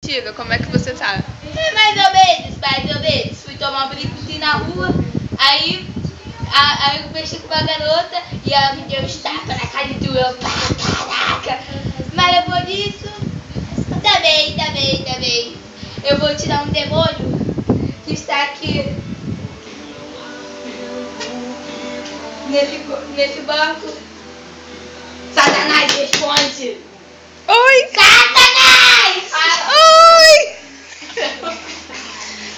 Diga, como é que você tá? É mais ou menos, mais ou menos. Fui tomar um brincozinho na rua, aí eu mexi com uma garota e ela me deu um tapa na cara e doeu pra caraca. Mas depois disso, tá bem. Eu vou tirar um demônio que está aqui nesse banco. Satanás, responde! Oi! Satanás! Oi!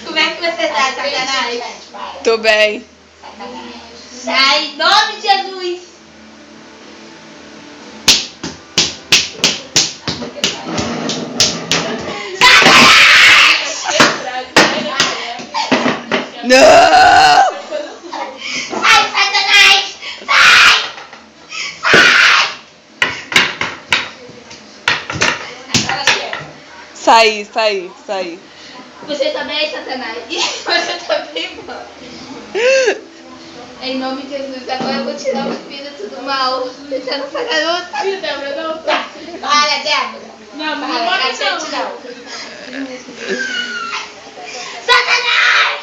Como é que você tá, Satanás? Tô bem. Sai, em nome de Jesus! Não! Sai, Satanás! Sai! Saí. Você também, Satanás? Você também, mano? Em nome de Jesus, agora eu vou tirar o espírito do mal. Você não tá garota? Débora, não tá. Para, Débora. Não, Para, a gente não. Satanás!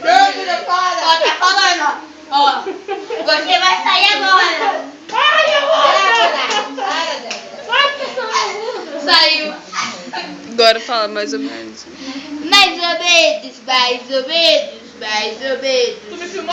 Débora, para. Ó, tá falando, ó. Você vai sair agora. Para, Débora. Saiu. Agora fala mais ou menos. Mais ou menos. Tu